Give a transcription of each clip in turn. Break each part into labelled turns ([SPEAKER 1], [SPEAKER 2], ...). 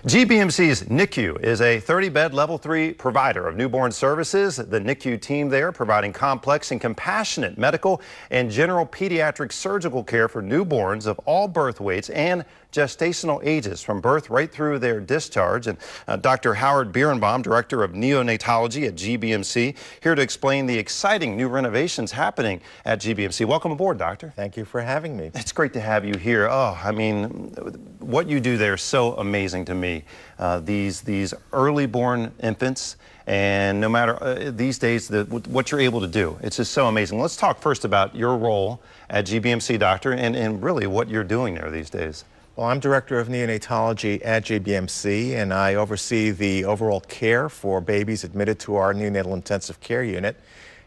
[SPEAKER 1] Gbmc's Nicu is a 30-bed Level 3 provider of newborn services. The Nicu team there providing complex and compassionate medical and general pediatric surgical care for newborns of all birth weights and gestational ages from birth right through their discharge. And Dr. Howard Birnbaum, Director of Neonatology at Gbmc, here to explain the exciting new renovations happening at Gbmc. Welcome aboard, Doctor.
[SPEAKER 2] Thank you for having me.
[SPEAKER 1] It's great to have you here. Oh, I mean, what you do there is so amazing to me. These early born infants, and no matter these days what you're able to do, it's just so amazing. Let's talk first about your role at Gbmc, Doctor, and really what you're doing there these days.
[SPEAKER 2] Well, I'm Director of Neonatology at Gbmc, and I oversee the overall care for babies admitted to our neonatal intensive care unit.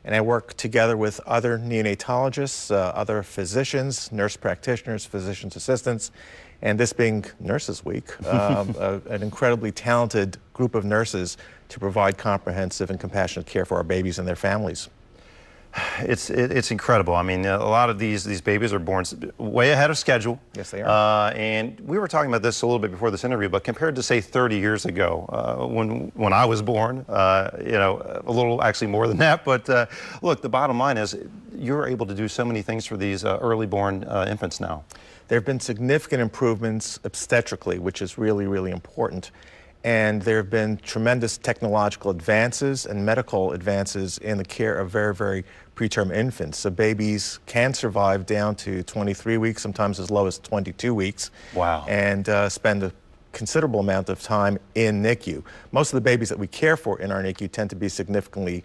[SPEAKER 2] And I work together with other neonatologists, other physicians, nurse practitioners, physician's assistants, and this being Nurses Week, an incredibly talented group of nurses to provide comprehensive and compassionate care for our babies and their families.
[SPEAKER 1] It's incredible. I mean, a lot of these babies are born way ahead of schedule.
[SPEAKER 2] Yes, they are.
[SPEAKER 1] And we were talking about this a little bit before this interview, but compared to, say, 30 years ago, when I was born, you know, a little actually more than that. But look, the bottom line is you're able to do so many things for these early born infants now.
[SPEAKER 2] There have been significant improvements obstetrically, which is really, really important. And there have been tremendous technological advances and medical advances in the care of very, very preterm infants. So babies can survive down to 23 weeks, sometimes as low as 22 weeks.
[SPEAKER 1] Wow.
[SPEAKER 2] And spend a considerable amount of time in NICU. Most of the babies that we care for in our NICU tend to be significantly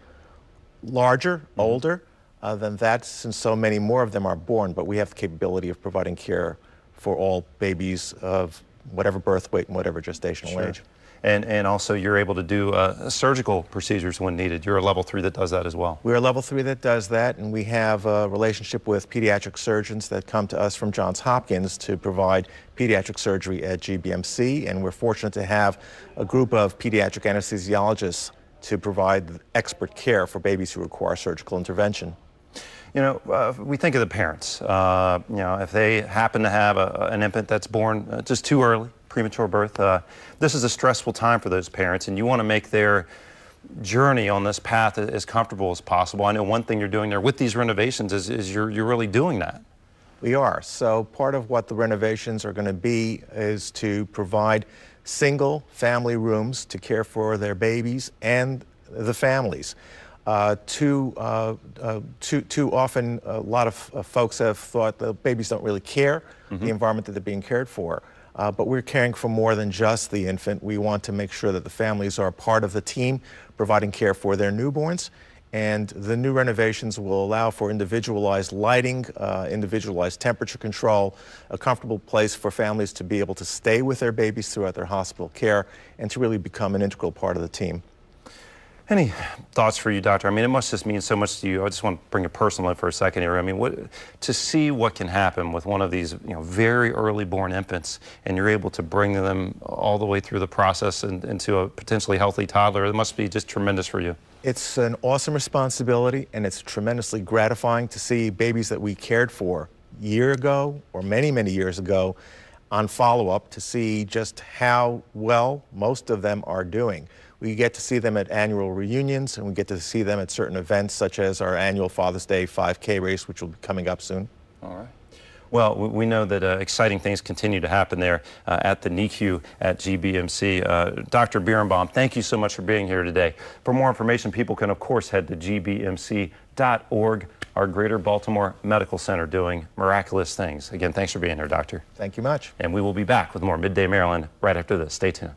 [SPEAKER 2] larger, older than that, since so many more of them are born. But we have the capability of providing care for all babies of whatever birth weight and whatever gestational age.
[SPEAKER 1] And also you're able to do surgical procedures when needed. You're a Level 3 that does that as well.
[SPEAKER 2] We're a Level 3 that does that, and we have a relationship with pediatric surgeons that come to us from Johns Hopkins to provide pediatric surgery at Gbmc, and we're fortunate to have a group of pediatric anesthesiologists to provide expert care for babies who require surgical intervention.
[SPEAKER 1] You know, we think of the parents. You know, if they happen to have an infant that's born just too early, premature birth, this is a stressful time for those parents, and you want to make their journey on this path as comfortable as possible. I know one thing you're doing there with these renovations is you're really doing that.
[SPEAKER 2] We are. So part of what the renovations are going to be is to provide single family rooms to care for their babies and the families. Too often, a lot of folks have thought the babies don't really care the environment that they're being cared for. But we're caring for more than just the infant. We want to make sure that the families are part of the team providing care for their newborns. And the new renovations will allow for individualized lighting, individualized temperature control, a comfortable place for families to be able to stay with their babies throughout their hospital care and to really become an integral part of the team.
[SPEAKER 1] Any thoughts for you, Doctor? I mean, it must just mean so much to you. I just want to bring it personal in for a second here. I mean, to see what can happen with one of these, you know, very early born infants, and you're able to bring them all the way through the process and into a potentially healthy toddler, it must be just tremendous for you.
[SPEAKER 2] It's an awesome responsibility, and it's tremendously gratifying to see babies that we cared for a year ago or many, many years ago on follow-up, to see just how well most of them are doing. We get to see them at annual reunions, and we get to see them at certain events such as our annual Father's Day 5K race, which will be coming up soon.
[SPEAKER 1] All right. Well, we know that exciting things continue to happen there at the NICU at Gbmc. Dr. Birnbaum, thank you so much for being here today. For more information, people can, of course, head to gbmc.org, our Greater Baltimore Medical Center, doing miraculous things. Again, thanks for being here, Doctor.
[SPEAKER 2] Thank you much.
[SPEAKER 1] And we will be back with more Midday Maryland right after this. Stay tuned.